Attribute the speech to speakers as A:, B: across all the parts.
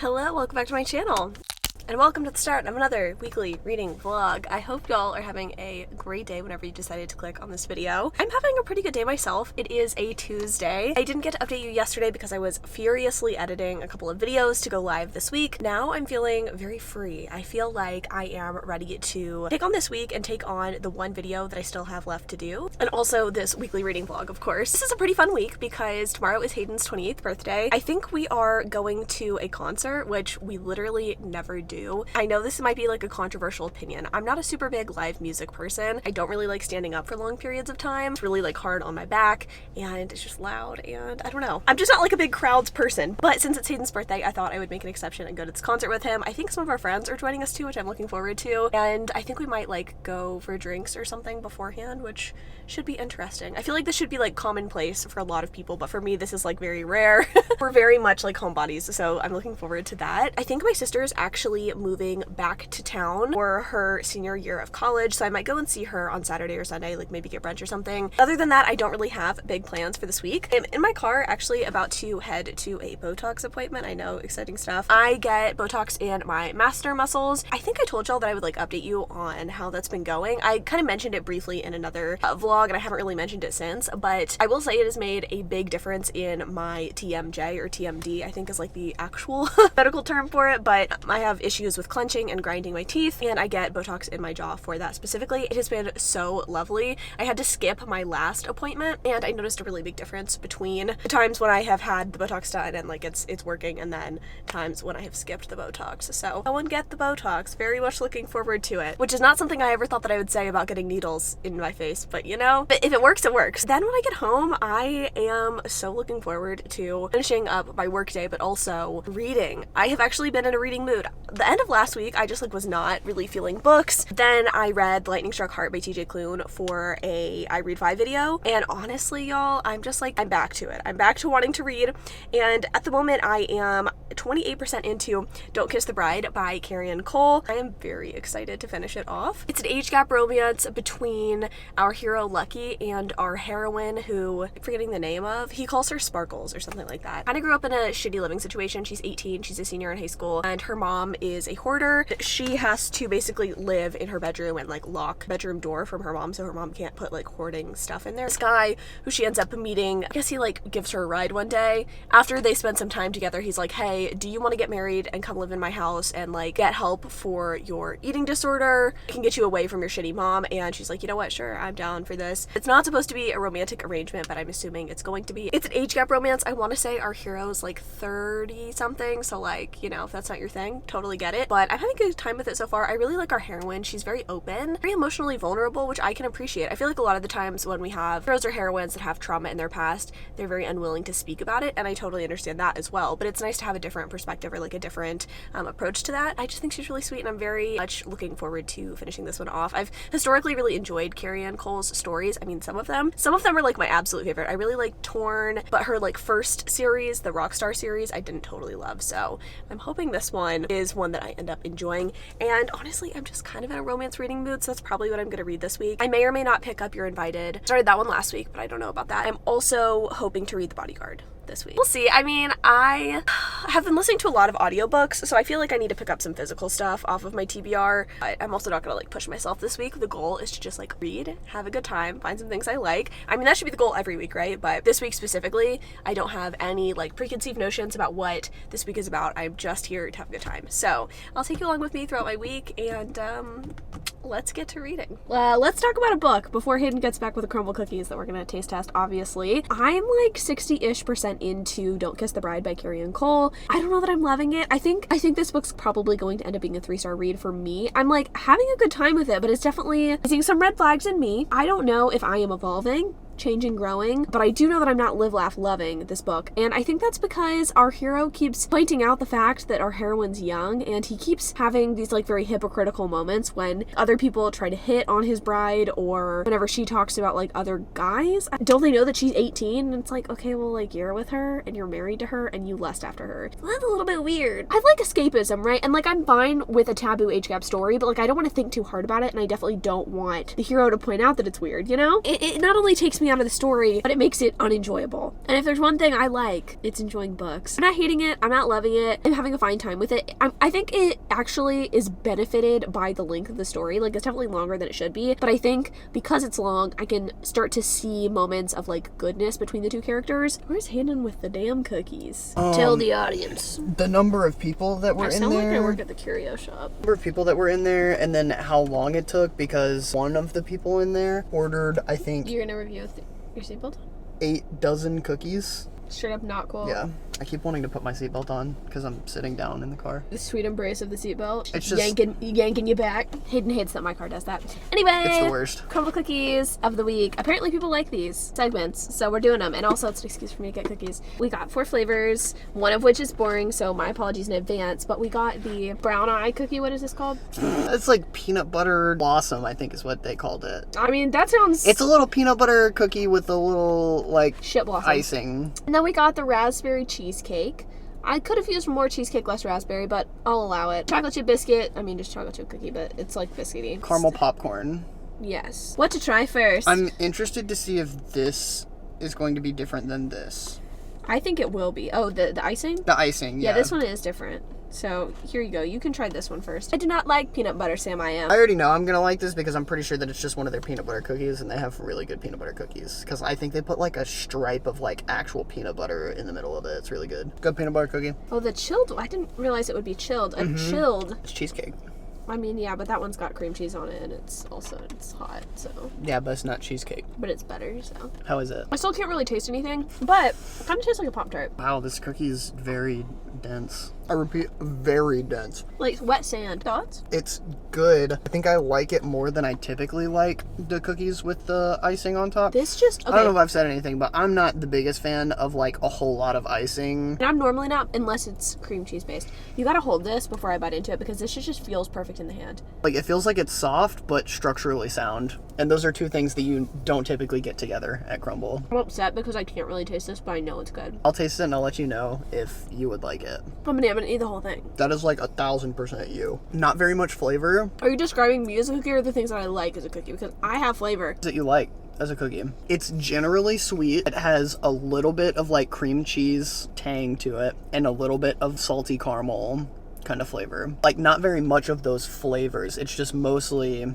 A: Hello, welcome back to my channel. And welcome to the start of another weekly reading vlog. I hope y'all are having a great day whenever you decided to click on this video. I'm having a pretty good day myself. It is a Tuesday. I didn't get to update you yesterday because I was furiously editing a couple of videos to go live this week. Now I'm feeling very free. I feel like I am ready to take on this week and take on the one video that I still have left to do. And also this weekly reading vlog, of course. This is a pretty fun week because tomorrow is Hayden's 28th birthday. I think we are going to a concert, which we literally never do. I know this might be like a controversial opinion. I'm not a super big live music person. I don't really like standing up for long periods of time. It's really like hard on my back and it's just loud and I don't know. I'm just not like a big crowds person. But since it's Hayden's birthday, I thought I would make an exception and go to this concert with him. I think some of our friends are joining us too, which I'm looking forward to. And I think we might like go for drinks or something beforehand, which should be interesting. I feel like this should be like commonplace for a lot of people, but for me this is like very rare. We're very much like homebodies, so I'm looking forward to that. I think my sister is actually moving back to town for her senior year of college, so I might go and see her on Saturday or Sunday, like maybe get brunch or something. Other than that, I don't really have big plans for this week. I'm in my car actually about to head to a Botox appointment. I know, exciting stuff. I get Botox in my masseter muscles. I think I told y'all that I would like update you on how that's been going. I kind of mentioned it briefly in another vlog and I haven't really mentioned it since, but I will say it has made a big difference in my TMJ or TMD, I think is like the actual medical term for it, but I have issues with clenching and grinding my teeth and I get Botox in my jaw for that specifically. It has been so lovely. I had to skip my last appointment and I noticed a really big difference between the times when I have had the Botox done and like it's working and then times when I have skipped the Botox. So go and get the Botox. Very much looking forward to it, which is not something I ever thought that I would say about getting needles in my face, but you know, but if it works, it works. Then when I get home, I am so looking forward to finishing up my work day, but also reading. I have actually been in a reading mood. The end of last week, I just like was not really feeling books. Then I read Lightning Struck Heart by TJ Klune for a I Read 5 video. And honestly, y'all, I'm just like, I'm back to it. I'm back to wanting to read. And at the moment, I am 28% into Don't Kiss the Bride by Carrie Cole. I am very excited to finish it off. It's an age gap romance between our hero Lucky and our heroine who I'm forgetting the name of. He calls her Sparkles or something like that. Kind of grew up in a shitty living situation. She's 18, she's a senior in high school, and her mom is a hoarder. She has to basically live in her bedroom and like lock bedroom door from her mom so her mom can't put like hoarding stuff in there. This guy who she ends up meeting, I guess he like gives her a ride one day. After they spend some time together, he's like, hey, do you want to get married and come live in my house and like get help for your eating disorder? I can get you away from your shitty mom. And she's like, you know what, sure, I'm down for this. It's not supposed to be a romantic arrangement, but I'm assuming it's going to be. It's an age gap romance. I want to say our hero's like 30 something, so like, you know, if that's not your thing, totally get it, but I'm having a good time with it so far. I really like our heroine. She's very open, very emotionally vulnerable, which I can appreciate. I feel like a lot of the times when we have heroes or heroines that have trauma in their past, they're very unwilling to speak about it, and I totally understand that as well, but it's nice to have a different perspective or like a different approach to that. I just think she's really sweet and I'm very much looking forward to finishing this one off. I've historically really enjoyed Carrie Cole's stories. I mean, some of them are like my absolute favorite. I really like Torn, but her like first series, the Rockstar series, I didn't totally love, so I'm hoping this one is one that I end up enjoying. And honestly, I'm just kind of in a romance reading mood, so that's probably what I'm gonna read this week. I may or may not pick up You're Invited. Started that one last week, but I don't know about that. I'm also hoping to read The Bodyguard this week. We'll see. I mean, I have been listening to a lot of audiobooks, so I feel like I need to pick up some physical stuff off of my TBR. But I'm also not gonna like push myself this week. The goal is to just like read, have a good time, find some things I like. I mean, that should be the goal every week, right? But this week specifically, I don't have any like preconceived notions about what this week is about. I'm just here to have a good time. So I'll take you along with me throughout my week and let's get to reading. Let's talk about a book before Hayden gets back with the crumble cookies that we're gonna taste test, obviously. I'm like 60-ish% into Don't Kiss the Bride by Carrie Cole. I don't know that I'm loving it. I think this book's probably going to end up being a 3-star read for me. I'm like having a good time with it, but it's definitely seeing some red flags in me. I don't know if I am evolving changing, growing, but I do know that I'm not live, laugh, loving this book, and I think that's because our hero keeps pointing out the fact that our heroine's young, and he keeps having these like very hypocritical moments when other people try to hit on his bride, or whenever she talks about like other guys. Don't they know that she's 18? And it's like, okay, well, like, you're with her and you're married to her and you lust after her. That's a little bit weird. I like escapism, right? And like, I'm fine with a taboo age gap story, but like, I don't want to think too hard about it, and I definitely don't want the hero to point out that it's weird, you know? It not only takes me me out of the story, but it makes it unenjoyable. And if there's one thing I like, it's enjoying books. I'm not hating it. I'm not loving it. I'm having a fine time with it. I think it actually is benefited by the length of the story. Like, it's definitely longer than it should be, but I think because it's long, I can start to see moments of like goodness between the two characters. Where's Hayden with the damn cookies? Tell the audience.
B: The number of people that were in there. I
A: sound like I work at the curio shop.
B: The number of people that were in there, and then how long it took, because one of the people in there ordered, I think...
A: You're gonna review your seatbelt?
B: 8 dozen cookies.
A: Straight up not cool.
B: Yeah. I keep wanting to put my seatbelt on because I'm sitting down in the car.
A: The sweet embrace of the seatbelt.
B: It's just
A: yanking you back. Hayden hates that my car does that. Anyway,
B: it's the worst.
A: Crumble cookies of the week. Apparently people like these segments, so we're doing them. And also it's an excuse for me to get cookies. We got 4 flavors, one of which is boring, so my apologies in advance. But we got the brown eye cookie. What is this called?
B: It's like peanut butter blossom, I think is what they called it.
A: I mean, that sounds...
B: It's a little peanut butter cookie with a little, like,
A: shit blossom
B: icing.
A: And then we got the raspberry cheesecake. I could have used more cheesecake, less raspberry, but I'll allow it. Chocolate chip biscuit. I mean, just chocolate chip cookie, but it's like biscuity.
B: Caramel popcorn.
A: Yes. What to try first?
B: I'm interested to see if this is going to be different than this.
A: I think it will be. Oh, the icing?
B: The icing, yeah.
A: Yeah, this one is different. So here you go. You can try this one first. I do not like peanut butter, Sam. I
B: already know I'm going to like this because I'm pretty sure that it's just one of their peanut butter cookies, and they have really good peanut butter cookies. Because I think they put like a stripe of like actual peanut butter in the middle of it. It's really good. Good peanut butter cookie.
A: Oh, the chilled. I didn't realize it would be chilled. Chilled.
B: It's cheesecake.
A: I mean, yeah, but that one's got cream cheese on it, and it's hot, so.
B: Yeah, but it's not cheesecake.
A: But it's better, so.
B: How is it?
A: I still can't really taste anything, but it kind of tastes like a Pop-Tart.
B: Wow, this cookie is very dense. I repeat, very dense.
A: Like wet sand. Thoughts?
B: It's good. I think I like it more than I typically like the cookies with the icing on top.
A: This just, okay.
B: I don't know if I've said anything, but I'm not the biggest fan of like a whole lot of icing.
A: And I'm normally not, unless it's cream cheese based. You gotta hold this before I bite into it because this shit just feels perfect in the hand.
B: Like, it feels like it's soft, but structurally sound. And those are two things that you don't typically get together at Crumble.
A: I'm upset because I can't really taste this, but I know it's good.
B: I'll taste it and I'll let you know if you would like it.
A: I'm gonna eat the whole thing.
B: That is like 1,000% you. Not very much flavor.
A: Are you describing me as a cookie or the things that I like as a cookie? Because I have flavor.
B: That you like as a cookie. It's generally sweet. It has a little bit of like cream cheese tang to it and a little bit of salty caramel kind of flavor. Like, not very much of those flavors. It's just mostly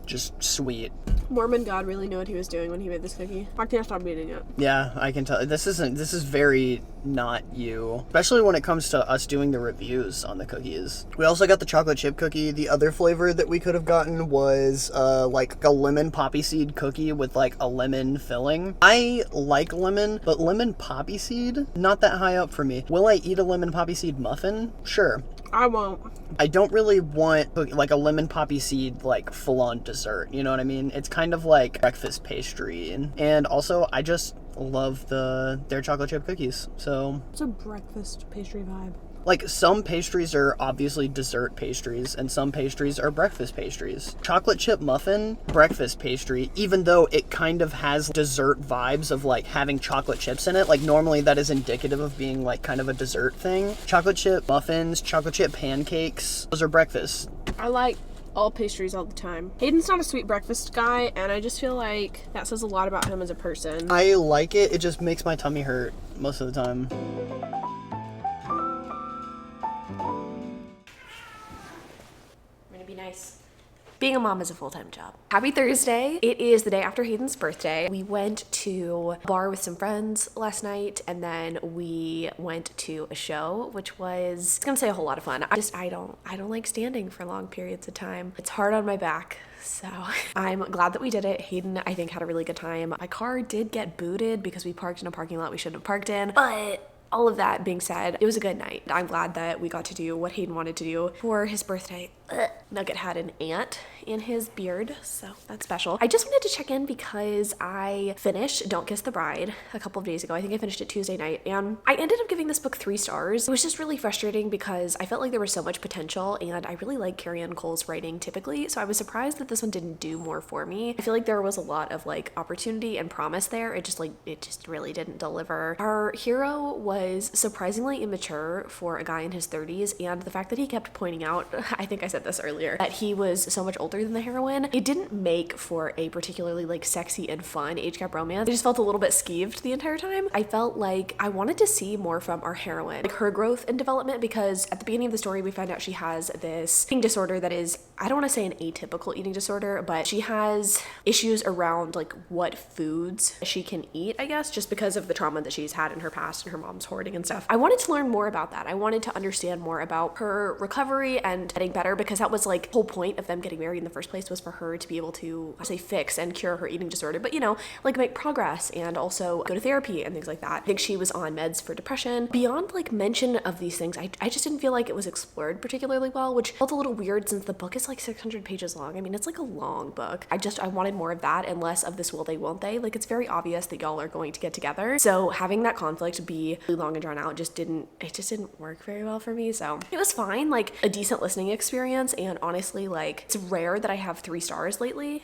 B: just sweet.
A: Mormon God really knew what he was doing when he made this cookie. I can't stop eating it.
B: Yeah, I can tell. This is very not you. Especially when it comes to us doing the reviews on the cookies. We also got the chocolate chip cookie. The other flavor that we could have gotten was like a lemon poppy seed cookie with like a lemon filling. I like lemon, but lemon poppy seed, not that high up for me. Will I eat a lemon poppy seed muffin? Sure.
A: I won't.
B: I don't really want like a lemon poppy seed like full-on dessert, you know what I mean? It's kind of like breakfast pastry, and also I just love their chocolate chip cookies. So
A: it's a breakfast pastry vibe.
B: Like, some pastries are obviously dessert pastries, and some pastries are breakfast pastries. Chocolate chip muffin, breakfast pastry, even though it kind of has dessert vibes of, like, having chocolate chips in it. Like, normally that is indicative of being, like, kind of a dessert thing. Chocolate chip muffins, chocolate chip pancakes, those are breakfast.
A: I like all pastries all the time. Hayden's not a sweet breakfast guy, and I just feel like that says a lot about him as a person.
B: I like it. It just makes my tummy hurt most of the time.
A: Being a mom is a full-time job. Happy Thursday. It is the day after Hayden's birthday. We went to a bar with some friends last night, and then we went to a show, which was, I was gonna say a whole lot of fun. I don't like standing for long periods of time. It's hard on my back. So I'm glad that we did it. Hayden, I think, had a really good time. My car did get booted because we parked in a parking lot we shouldn't have parked in, but all of that being said, it was a good night. I'm glad that we got to do what Hayden wanted to do for his birthday. Nugget had an ant in his beard, so that's special. I just wanted to check in because I finished Don't Kiss the Bride a couple of days ago. I think I finished it Tuesday night, and I ended up giving this book 3 stars. It was just really frustrating because I felt like there was so much potential, and I really like Carrie Ann Cole's writing typically, so I was surprised that this one didn't do more for me. I feel like there was a lot of like opportunity and promise there. It just really didn't deliver. Our hero was surprisingly immature for a guy in his 30s, and the fact that he kept pointing out, I think I said this earlier earlier, that he was so much older than the heroine. It didn't make for a particularly like sexy and fun age gap romance. I just felt a little bit skeeved the entire time. I felt like I wanted to see more from our heroine, like her growth and development, because at the beginning of the story we find out she has this eating disorder that is, I don't want to say an atypical eating disorder, but she has issues around like what foods she can eat, I guess, just because of the trauma that she's had in her past and her mom's hoarding and stuff. I wanted to learn more about that. I wanted to understand more about her recovery and getting better, because that was like the whole point of them getting married in the first place, was for her to be able to, I say, fix and cure her eating disorder, but you know, like make progress and also go to therapy and things like that. I think she was on meds for depression. Beyond like mention of these things, I just didn't feel like it was explored particularly well, which felt a little weird since the book is like 600 pages long. I mean, it's like a long book. I wanted more of that and less of this will they, won't they. Like, it's very obvious that y'all are going to get together. So having that conflict be really long and drawn out just didn't work very well for me. So it was fine, like a decent listening experience. And honestly, like, it's rare that I have 3 stars lately.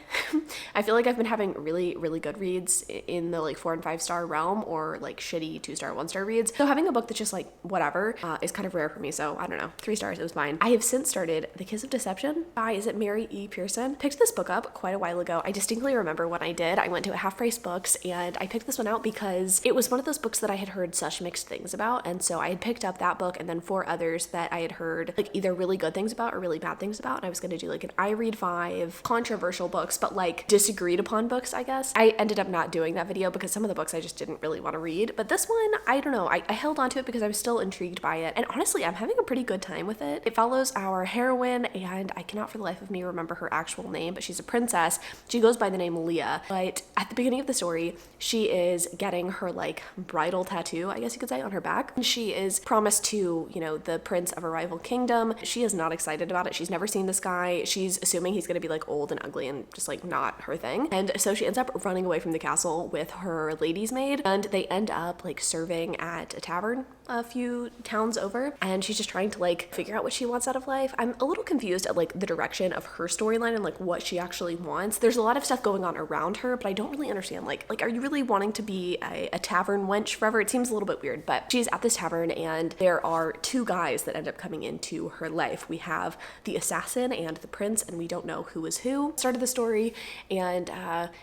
A: I feel like I've been having really, really good reads in the like 4 and 5 star realm, or like shitty 2-star, 1-star reads. So having a book that's just like whatever is kind of rare for me. So I don't know, 3 stars, it was fine. I have since started The Kiss of Deception by, is it Mary E. Pearson? Picked this book up quite a while ago. I distinctly remember when I did. I went to a Half Price Books and I picked this one out because it was one of those books that I had heard such mixed things about. And so I had picked up that book and then 4 others that I had heard like either really good things about or really bad things about. And I was going to do like an I read 5 controversial books, but like disagreed upon books, I guess. I ended up not doing that video because some of the books I just didn't really want to read. But this one, I don't know. I held on to it because I was still intrigued by it. And honestly, I'm having a pretty good time with it. It follows our heroine, and I cannot for the life of me remember her actual name, but she's a princess. She goes by the name Leah. But at the beginning of the story, she is getting her like bridal tattoo, I guess you could say, on her back. And she is promised to, you know, the prince of a rival kingdom. She is not excited about it. She's never seen this guy. She's assuming he's going to be like old and ugly and just like not her thing. And so she ends up running away from the castle with her lady's maid, and they end up like serving at a tavern a few towns over, and she's just trying to like figure out what she wants out of life. I'm a little confused at like the direction of her storyline and like what she actually wants. There's a lot of stuff going on around her, but I don't really understand like are you really wanting to be a tavern wench forever? It seems a little bit weird, but she's at this tavern and there are 2 guys that end up coming into her life. We have the assassin and the prince, and we don't know who is who. Started the story, and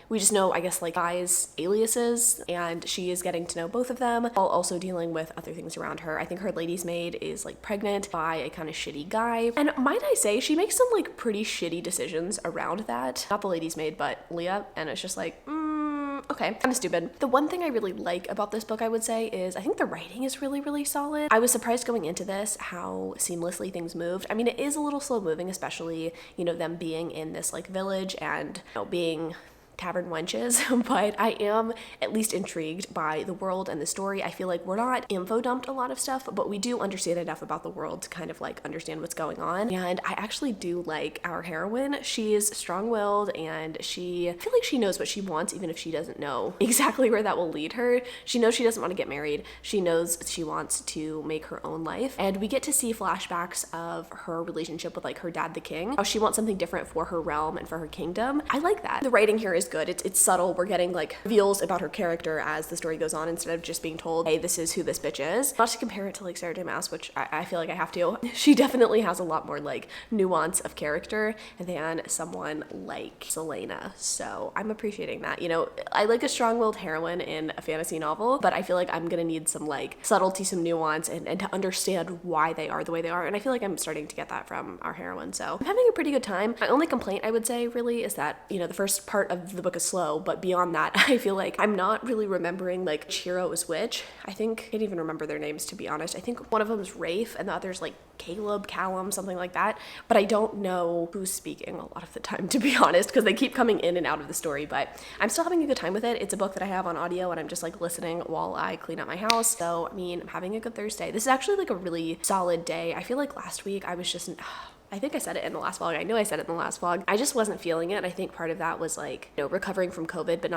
A: we just know, I guess, like guys' aliases, and she is getting to know both of them while also dealing with other things around her. I think her lady's maid is like pregnant by a kind of shitty guy, and might I say she makes some like pretty shitty decisions around that. Not the lady's maid, but Leah, and it's just like okay, kind of stupid. The one thing I really like about this book, I would say, is I think the writing is really, really solid. I was surprised going into this how seamlessly things moved. I mean, it is a little slow moving, especially, you know, them being in this like village and, you know, being tavern wenches, but I am at least intrigued by the world and the story. I feel like we're not info dumped a lot of stuff, but we do understand enough about the world to kind of like understand what's going on. And I actually do like our heroine. She is strong-willed, and I feel like she knows what she wants, even if she doesn't know exactly where that will lead her. She knows she doesn't want to get married. She knows she wants to make her own life, and we get to see flashbacks of her relationship with like her dad, the king, how she wants something different for her realm and for her kingdom. I like that. The writing here is good. It's subtle. We're getting like reveals about her character as the story goes on, instead of just being told, hey, this is who this bitch is. Not to compare it to like Sarah J. Maas, which I feel like I have to. She definitely has a lot more like nuance of character than someone like Selena. So I'm appreciating that. You know, I like a strong-willed heroine in a fantasy novel, but I feel like I'm gonna need some like subtlety, some nuance, and to understand why they are the way they are. And I feel like I'm starting to get that from our heroine. So I'm having a pretty good time. My only complaint, I would say, really, is that, you know, the first part of the book is slow, but beyond that, I feel like I'm not really remembering like which hero is which. I can't even remember their names, to be honest. I think one of them is Rafe and the other's like Caleb, Callum, something like that, but I don't know who's speaking a lot of the time, to be honest, because they keep coming in and out of the story. But I'm still having a good time with it. It's a book that I have on audio, and I'm just like listening while I clean up my house. So I mean, I'm having a good Thursday. This is actually like a really solid day. I feel like last week I was just I think I said it in the last vlog. I know I said it in the last vlog. I just wasn't feeling it. I think part of that was like, you know, recovering from COVID, but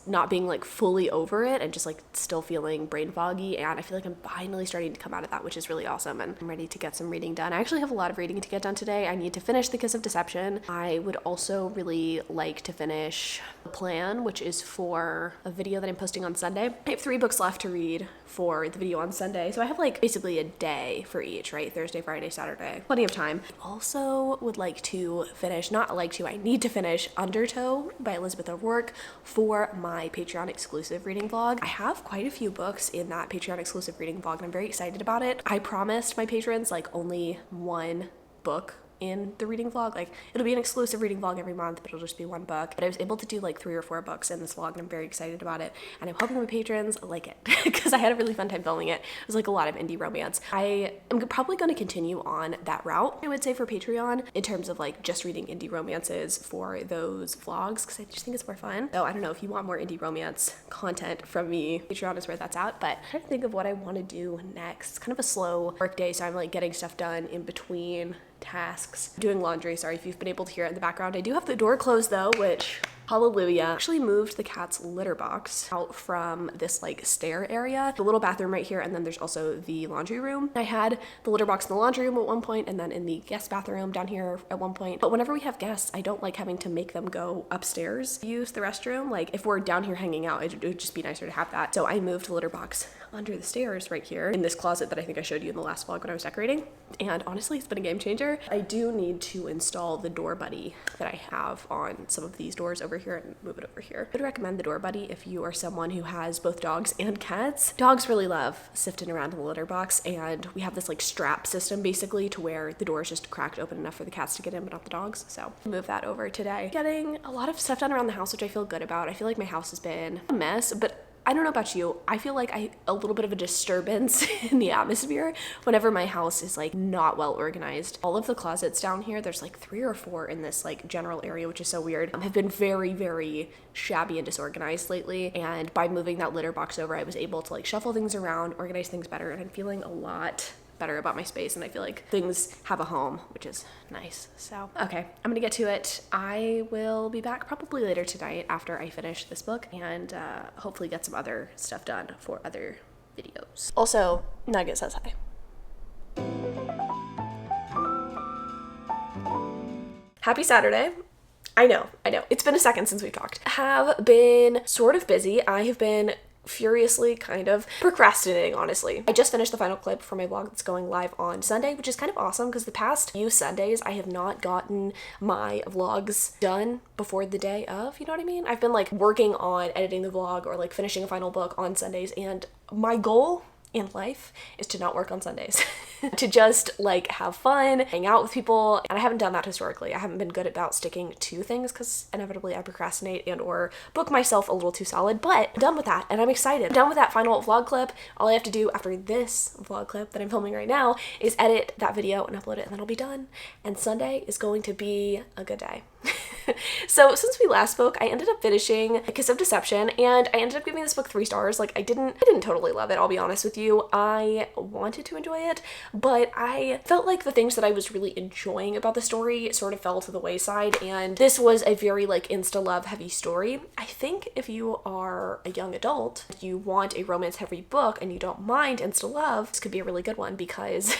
A: not being like fully over it, and just like still feeling brain foggy. And I feel like I'm finally starting to come out of that, which is really awesome. And I'm ready to get some reading done. I actually have a lot of reading to get done today. I need to finish The Kiss of Deception. I would also really like to finish The Plan, which is for a video that I'm posting on Sunday. I have 3 books left to read for the video on Sunday. So I have like basically a day for each, right? Thursday, Friday, Saturday. Plenty of time. Also, also would like to finish, I need to finish Undertow by Elizabeth O'Rourke for my Patreon exclusive reading vlog. I have quite a few books in that Patreon exclusive reading vlog and I'm very excited about it. I promised my patrons like only one book in the reading vlog. Like, it'll be an exclusive reading vlog every month, but it'll just be one book. But I was able to do like 3 or 4 books in this vlog and I'm very excited about it. And I'm hoping my patrons like it because I had a really fun time filming it. It was like a lot of indie romance. I am probably going to continue on that route, I would say, for Patreon in terms of like just reading indie romances for those vlogs because I just think it's more fun. So I don't know if you want more indie romance content from me, Patreon is where that's at. But I'm trying to think of what I want to do next. It's kind of a slow work day, so I'm like getting stuff done in between tasks. Doing laundry, sorry if you've been able to hear it in the background. I do have the door closed though, which hallelujah. I actually moved the cat's litter box out from this like stair area, the little bathroom right here, and then there's also the laundry room. I had the litter box in the laundry room at one point and then in the guest bathroom down here at one point. But whenever we have guests, I don't like having to make them go upstairs to use the restroom. Like if we're down here hanging out, it would just be nicer to have that. So I moved the litter box under the stairs right here in this closet that I think I showed you in the last vlog when I was decorating. And honestly, it's been a game changer. I do need to install the door buddy that I have on some of these doors over here and move it over here. I would recommend the door buddy if you are someone who has both dogs and cats. Dogs really love sifting around in the litter box, and we have this like strap system basically to where the door is just cracked open enough for the cats to get in but not the dogs. So move that over today. Getting a lot of stuff done around the house, which I feel good about. I feel like my house has been a mess, but I don't know about you, I feel like a little bit of a disturbance in the atmosphere whenever my house is like not well organized. All of the closets down here, there's like 3 or 4 in this like general area, which is so weird, have been very, very shabby and disorganized lately. And by moving that litter box over, I was able to like shuffle things around, organize things better, and I'm feeling a lot better about my space, and I feel like things have a home, which is nice. So okay, I'm gonna get to it. I will be back probably later tonight after I finish this book and hopefully get some other stuff done for other videos. Also, Nugget says hi. Happy Saturday. I know. It's been a second since we talked. Have been sort of busy. I have been furiously kind of procrastinating, honestly. I just finished the final clip for my vlog that's going live on Sunday, which is kind of awesome because the past few Sundays I have not gotten my vlogs done before the day of, you know what I mean? I've been like working on editing the vlog or like finishing a final book on Sundays, and my goal in life is to not work on Sundays. To just like have fun, hang out with people, and I haven't done that historically. I haven't been good about sticking to things because inevitably I procrastinate and or book myself a little too solid, but I'm done with that and I'm excited. I'm done with that final vlog clip. All I have to do after this vlog clip that I'm filming right now is edit that video and upload it, and then I'll be done. And Sunday is going to be a good day. So since we last spoke, I ended up finishing A Kiss of Deception, and I ended up giving this book 3 stars. Like I didn't totally love it, I'll be honest with you. I wanted to enjoy it, but I felt like the things that I was really enjoying about the story sort of fell to the wayside, and this was a very like insta-love heavy story. I think if you are a young adult, you want a romance heavy book and you don't mind insta-love, this could be a really good one because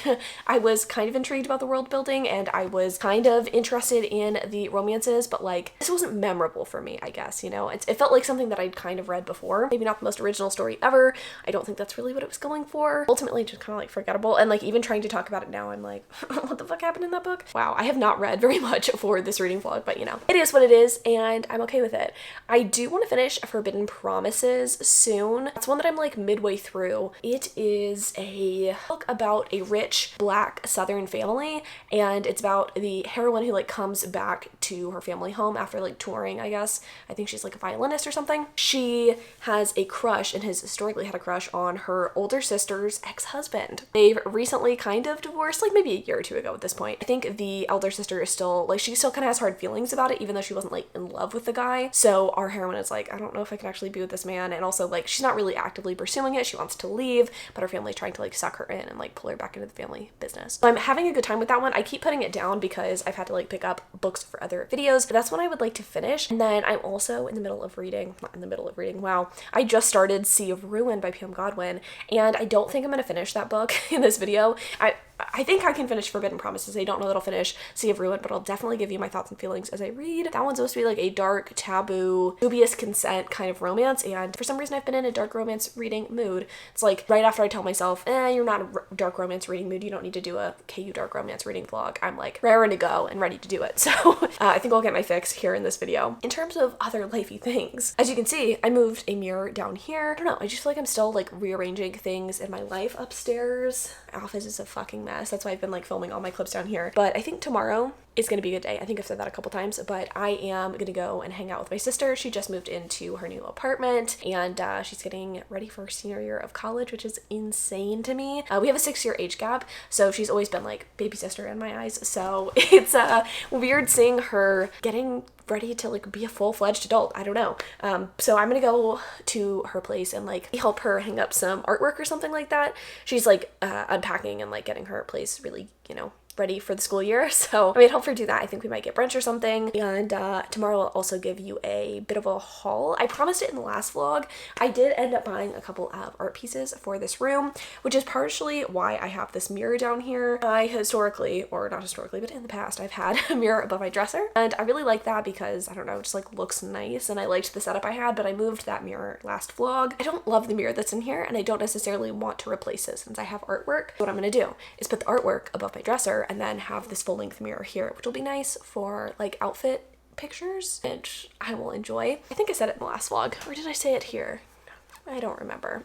A: I was kind of intrigued about the world building and I was kind of interested in the romances, but like this wasn't memorable for me, I guess, you know? It felt like something that I'd kind of read before. Maybe not the most original story ever. I don't think that's really what it was going for. Ultimately just kind of like forgettable, and like even trying to talk about it now, I'm like, what the fuck happened in that book? Wow, I have not read very much for this reading vlog, but you know, it is what it is and I'm okay with it. I do want to finish Forbidden Promises soon. It's one that I'm like midway through. It is a book about a rich black southern family, and it's about the heroine who like comes back to her family home after like touring, I guess. I think she's like a violinist or something. She has a crush and has historically had a crush on her older sister's ex-husband. They've recently kind of divorced, like maybe a year or 2 ago at this point. I think the elder sister is still like, she still kind of has hard feelings about it even though she wasn't like in love with the guy. So our heroine is like, I don't know if I can actually be with this man, and also like she's not really actively pursuing it. She wants to leave, but her family's trying to like suck her in and like pull her back into the family business. So I'm having a good time with that one. I keep putting it down because I've had to like pick up books for other videos, but that's one I would like to finish. And then I'm also in the middle of reading, wow, I just started Sea of Ruin by P.M. Godwin, and I don't think I'm gonna finish that book in this video. I think I can finish Forbidden Promises. I don't know that I'll finish Sea of Ruin, but I'll definitely give you my thoughts and feelings as I read. That one's supposed to be like a dark, taboo, dubious consent kind of romance, and for some reason I've been in a dark romance reading mood. It's like right after I tell myself, you're not a dark romance reading mood, you don't need to do a KU dark romance reading vlog, I'm like raring to go and ready to do it. So I think I'll get my fix here in this video. In terms of other lifey things, as you can see, I moved a mirror down here. I don't know, I just feel like I'm still like rearranging things in my life upstairs. My office is a fucking mess. That's why I've been like filming all my clips down here. But I think tomorrow is gonna be a good day. I think I've said that a couple times, but I am gonna go and hang out with my sister. She just moved into her new apartment, and she's getting ready for her senior year of college, which is insane to me. We have a 6-year age gap, so she's always been like baby sister in my eyes. So it's weird seeing her getting ready to like be a full-fledged adult. I don't know. So I'm gonna go to her place and like help her hang up some artwork or something like that. She's like unpacking and like getting her place really, you know, ready for the school year. So I mean, help her do that. I think we might get brunch or something. And tomorrow I'll also give you a bit of a haul. I promised it in the last vlog. I did end up buying a couple of art pieces for this room, which is partially why I have this mirror down here. I historically, or not historically, but in the past, I've had a mirror above my dresser. And I really like that because, I don't know, it just like looks nice. And I liked the setup I had, but I moved that mirror last vlog. I don't love the mirror that's in here, and I don't necessarily want to replace it since I have artwork. What I'm gonna do is put the artwork above my dresser and then have this full-length mirror here, which will be nice for like outfit pictures, which I will enjoy. I think I said it in the last vlog, or did I say it here? I don't remember.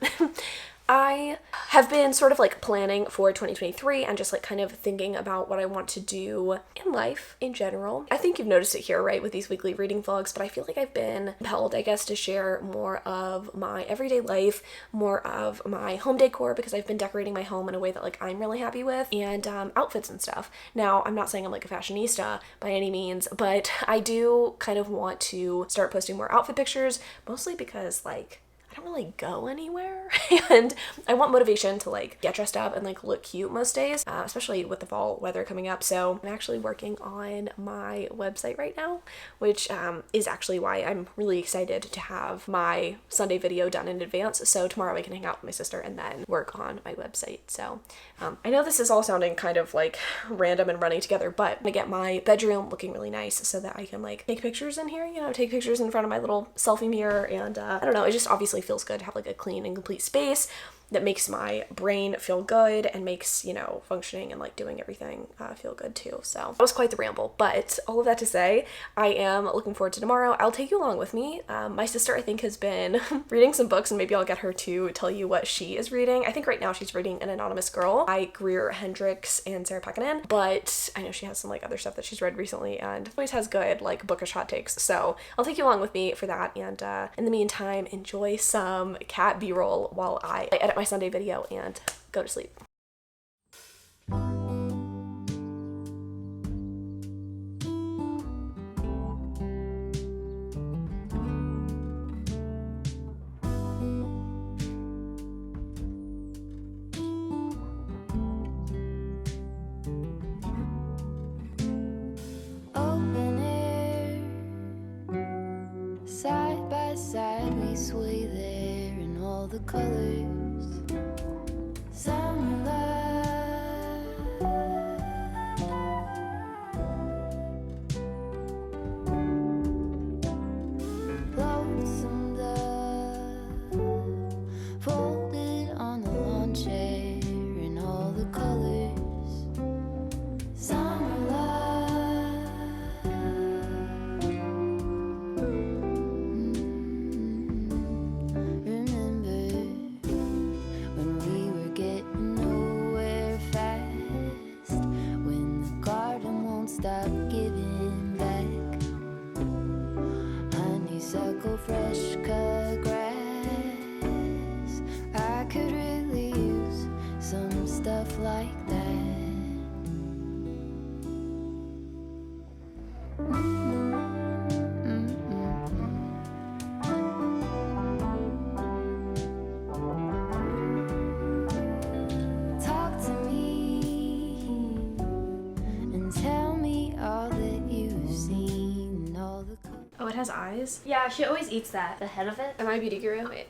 A: I have been sort of like planning for 2023 and just like kind of thinking about what I want to do in life in general. I think you've noticed it here, right, with these weekly reading vlogs, but I feel like I've been compelled, I guess, to share more of my everyday life, more of my home decor, because I've been decorating my home in a way that like I'm really happy with, and outfits and stuff. Now, I'm not saying I'm like a fashionista by any means, but I do kind of want to start posting more outfit pictures, mostly because like I don't really go anywhere and I want motivation to like get dressed up and like look cute most days, especially with the fall weather coming up. So I'm actually working on my website right now, which is actually why I'm really excited to have my Sunday video done in advance. So tomorrow I can hang out with my sister and then work on my website. So I know this is all sounding kind of like random and running together, but I'm gonna get my bedroom looking really nice so that I can like take pictures in here, you know, take pictures in front of my little selfie mirror. And I don't know, it just obviously feels good to have like a clean and complete space that makes my brain feel good and makes, you know, functioning and like doing everything feel good too. So that was quite the ramble, but all of that to say, I am looking forward to tomorrow. I'll take you along with me. My sister, I think, has been reading some books, and maybe I'll get her to tell you what she is reading. I think right now she's reading An Anonymous Girl by Greer Hendricks and Sarah Pekkanen, but I know she has some like other stuff that she's read recently and always has good like bookish hot takes. So I'll take you along with me for that, and in the meantime, enjoy some cat b-roll while I edit my Sunday video and go to sleep.
C: Open air, side by side we sway there in all the colors. Summer love, lonesome dove, folded on the lawn chair in all the colors. Summer love, remember when we were getting nowhere fast, when the garden won't stop giving back. Honeysuckle, fresh cut grass, I could really use some stuff like that. Talk to me and tell me all that you've seen and all the
A: Oh, it has eyes?
D: Yeah, she always eats that. The head of it.
A: Am I a beauty guru? Wait.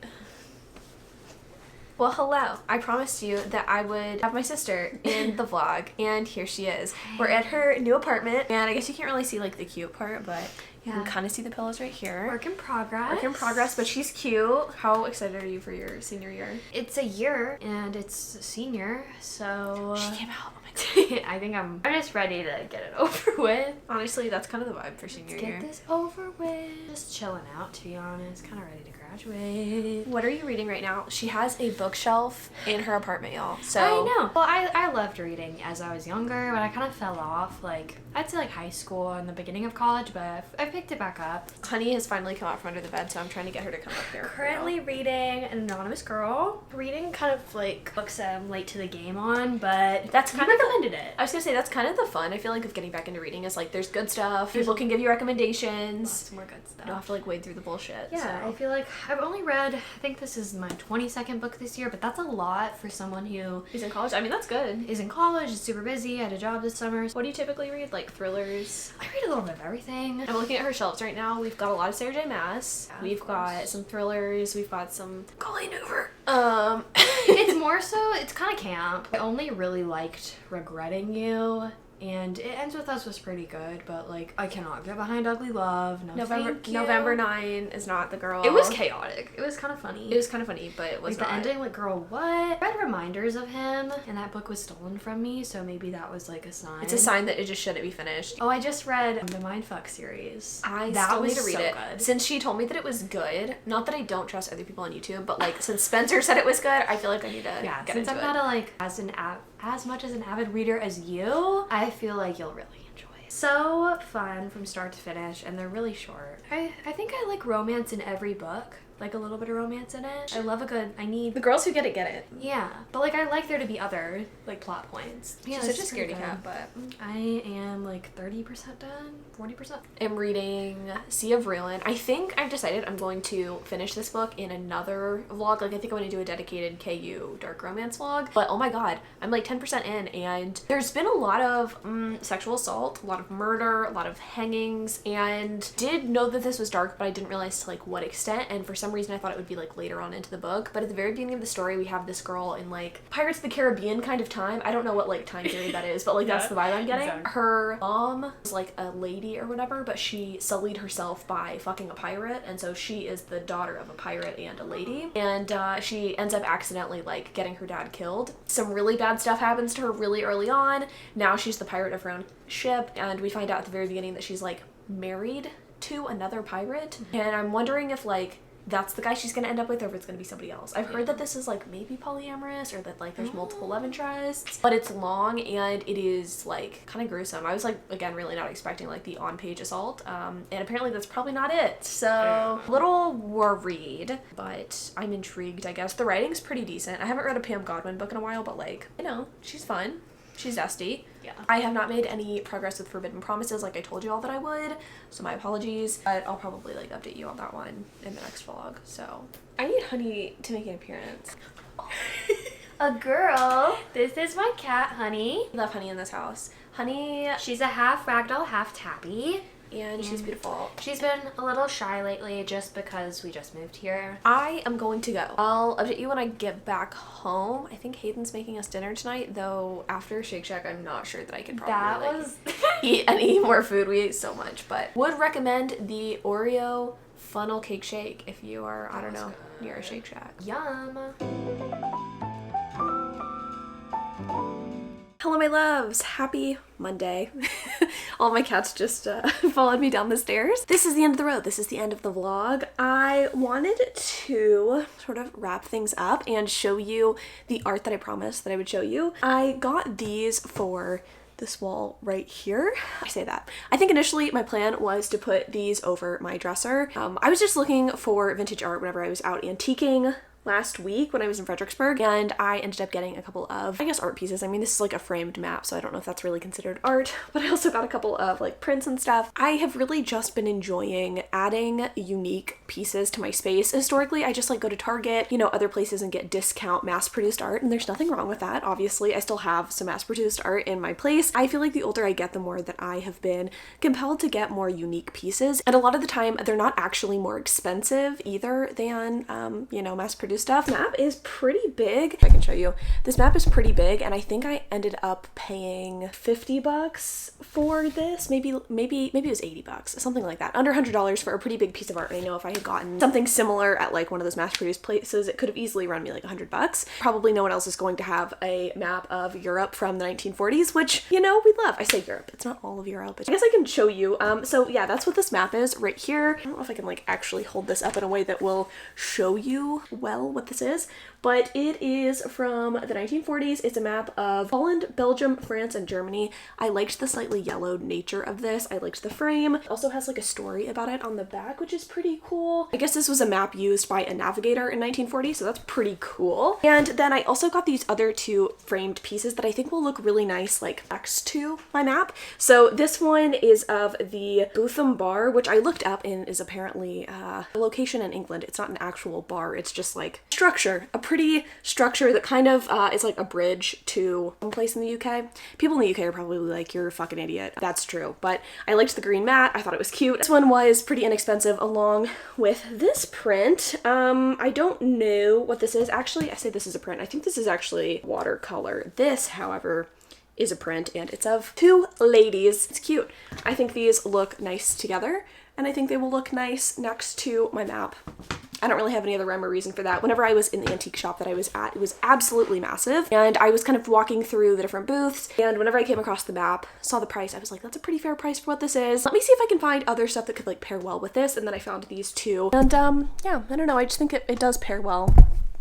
A: Well, hello. I promised you that I would have my sister in the vlog, and here she is. We're at her new apartment, and I guess you can't really see like the cute part, but you can kind of see the pillows right here.
D: Work in progress.
A: Work in progress, but she's cute. How excited are you for your senior year?
D: It's a year, and it's senior, so...
A: She came out. Oh my god.
D: I think I'm just ready to get it over with.
A: Honestly, that's kind of the vibe for senior year.
D: Get this over with. Just chilling out, to be honest. Kind of ready to graduate.
A: What are you reading right now? She has a bookshelf in her apartment, y'all. So
D: I know. Well, I loved reading as I was younger, but I kind of fell off. Like, I'd say like high school and the beginning of college, but I picked it back up.
A: Honey has finally come out from under the bed, so I'm trying to get her to come up here.
D: Currently reading An Anonymous Girl. Reading kind of like books that I'm late to the game on, but
A: that's kind of
D: recommended it.
A: I was gonna say that's kind of the fun. I feel like of getting back into reading is like there's good stuff. People can give you recommendations.
D: Lots more good stuff.
A: You don't have to like wade through the bullshit.
D: Yeah,
A: so.
D: I feel like I've only read, I think this is my 22nd book this year, but that's a lot for someone who
A: He's in college. I mean, that's good.
D: is in college, is super busy, had a job this summer.
A: What do you typically read? Like thrillers?
D: I read a little bit of everything.
A: I'm looking at her shelves right now. We've got a lot of Sarah J. Maas.
D: Yeah,
A: We've
D: of
A: got
D: course.
A: some thrillers. We've got some Colleen Hoover.
D: It's more so, it's kind of camp. I only really liked Regretting You. And It Ends With Us was pretty good, but like I cannot get behind Ugly Love. No, thank you.
A: November 9 is not the girl.
D: It was chaotic. It was kind of funny.
A: It was kind of funny, but it was
D: like
A: not.
D: the ending, like girl, what? I read reminders of him, and that book was stolen from me, so maybe that was like a sign.
A: It's a sign that it just shouldn't be finished.
D: Oh, I just read the Mindfuck series.
A: That still need to read
D: so
A: it.
D: good.
A: Since she told me that it was good, not that I don't trust other people on YouTube, but like since Spencer said it was good, I feel like I need to get
D: since
A: into
D: I'm
A: it.
D: not a, like as much as an avid reader as you, I feel like you'll really enjoy it. So fun from start to finish, and they're really short. I think I like romance in every book. Like a little bit of romance in it. I love a good,
A: The girls who get it.
D: yeah. But like I like there to be other like plot points.
A: Yeah,
D: She's
A: such a
D: just pretty
A: scaredy cat, but
D: I am like 30% done, 40%.
A: I'm reading Sea of Ruin. I think I've decided I'm going to finish this book in another vlog. Like I think I'm going to do a dedicated KU dark romance vlog. But oh my god, I'm like 10% in, and there's been a lot of sexual assault, a lot of murder, a lot of hangings, and did know that this was dark, but I didn't realize to like what extent, and for some reason I thought it would be like later on into the book. But at the very beginning of the story, we have this girl in like Pirates of the Caribbean kind of time. I don't know what like time period that is, but like that's the vibe I'm getting.
D: Exactly.
A: Her mom was like a lady or whatever, but she sullied herself by fucking a pirate, and so she is the daughter of a pirate and a lady, and she ends up accidentally like getting her dad killed. Some really bad stuff happens to her really early on. Now she's the pirate of her own ship, and we find out at the very beginning that she's like married to another pirate, and I'm wondering if like that's the guy she's gonna end up with, or if it's gonna be somebody else. I've heard that this is like maybe polyamorous, or that like there's multiple love interests, but it's long and it is like kind of gruesome. I was like, again, really not expecting like the on-page assault, and apparently that's probably not it. So a little worried, but I'm intrigued, I guess. The writing's pretty decent. I haven't read a Pam Godwin book in a while, but like, you know, she's fun. She's zesty.
D: Yeah.
A: I have not made any progress with Forbidden Promises like I told you all that I would, so my apologies, but I'll probably like update you on that one in the next vlog. So I need Honey to make an appearance.
D: A girl. This is my cat, Honey.
A: We love Honey in this house. Honey,
D: She's a half ragdoll, half tabby.
A: and she's beautiful.
D: She's been a little shy lately just because we just moved here.
A: I am going to go. I'll update you when I get back home. I think Hayden's making us dinner tonight, though after Shake Shack, I'm not sure that I could probably eat any more food. We ate so much, but would recommend the Oreo funnel cake shake if you are, I don't know, near a Shake Shack.
D: Yum.
A: Hello, my loves. Happy Monday. All my cats just followed me down the stairs. This is the end of the road. This is the end of the vlog. I wanted to sort of wrap things up and show you the art that I promised that I would show you. I got these for this wall right here. I say that. I think initially my plan was to put these over my dresser. I was just looking for vintage art whenever I was out antiquing last week when I was in Fredericksburg, and I ended up getting a couple of, I guess, art pieces. I mean, this is like a framed map, so I don't know if that's really considered art, but I also got a couple of like prints and stuff. I have really just been enjoying adding unique pieces to my space. Historically, I just like go to Target, you know, other places and get discount mass-produced art, and there's nothing wrong with that. Obviously, I still have some mass-produced art in my place. I feel like the older I get, the more that I have been compelled to get more unique pieces, and a lot of the time, they're not actually more expensive either than, you know, mass-produced do stuff. Map is pretty big. I can show you. This map is pretty big, and I think I ended up paying $50 for this. Maybe it was $80, something like that. Under $100 for a pretty big piece of art. I know if I had gotten something similar at like one of those mass-produced places, it could have easily run me like $100. Probably no one else is going to have a map of Europe from the 1940s, which, you know, we love. I say Europe. It's not all of Europe. I guess I can show you. So yeah, that's what this map is right here. I don't know if I can like actually hold this up in a way that will show you well what this is, but it is from the 1940s. It's a map of Holland, Belgium, France, and Germany. I liked the slightly yellowed nature of this. I liked the frame. It also has like a story about it on the back, which is pretty cool. I guess this was a map used by a navigator in 1940, so that's pretty cool. And then I also got these other two framed pieces that I think will look really nice like next to my map. So this one is of the Bootham Bar, which I looked up and is apparently a location in England. It's not an actual bar. It's just like structure, a pretty structure that kind of is like a bridge to some place in the UK. People in the UK are probably like, you're a fucking idiot. That's true. But I liked the green mat. I thought it was cute. This one was pretty inexpensive along with this print. I don't know what this is. Actually, I say this is a print. I think this is actually watercolor. This, however, is a print, and it's of two ladies. It's cute. I think these look nice together, and I think they will look nice next to my map. I don't really have any other rhyme or reason for that. Whenever I was in the antique shop that I was at, it was absolutely massive, and I was kind of walking through the different booths, and whenever I came across the map, saw the price, I was like, that's a pretty fair price for what this is. Let me see if I can find other stuff that could like pair well with this, and then I found these two. And yeah, I don't know, I just think it does pair well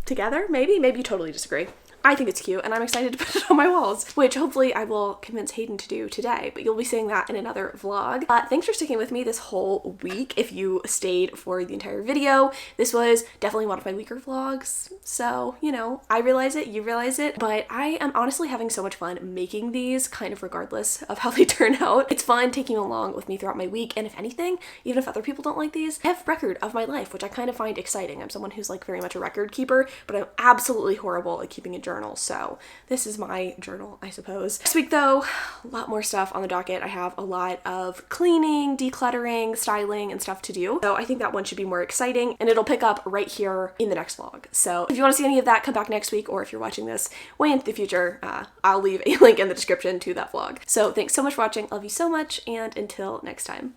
A: together, maybe you totally disagree. I think it's cute, and I'm excited to put it on my walls, which hopefully I will convince Hayden to do today, but you'll be seeing that in another vlog. Thanks for sticking with me this whole week. If you stayed for the entire video, this was definitely one of my weaker vlogs, so, you know, I realize it, you realize it, but I am honestly having so much fun making these, kind of regardless of how they turn out. It's fun taking along with me throughout my week, and if anything, even if other people don't like these, I have record of my life, which I kind of find exciting. I'm someone who's like very much a record keeper, but I'm absolutely horrible at keeping a journal. So this is my journal, I suppose. This week though, a lot more stuff on the docket. I have a lot of cleaning, decluttering, styling, and stuff to do. So I think that one should be more exciting, and it'll pick up right here in the next vlog. So if you want to see any of that, come back next week, or if you're watching this way into the future, I'll leave a link in the description to that vlog. So thanks so much for watching. I love you so much, and until next time.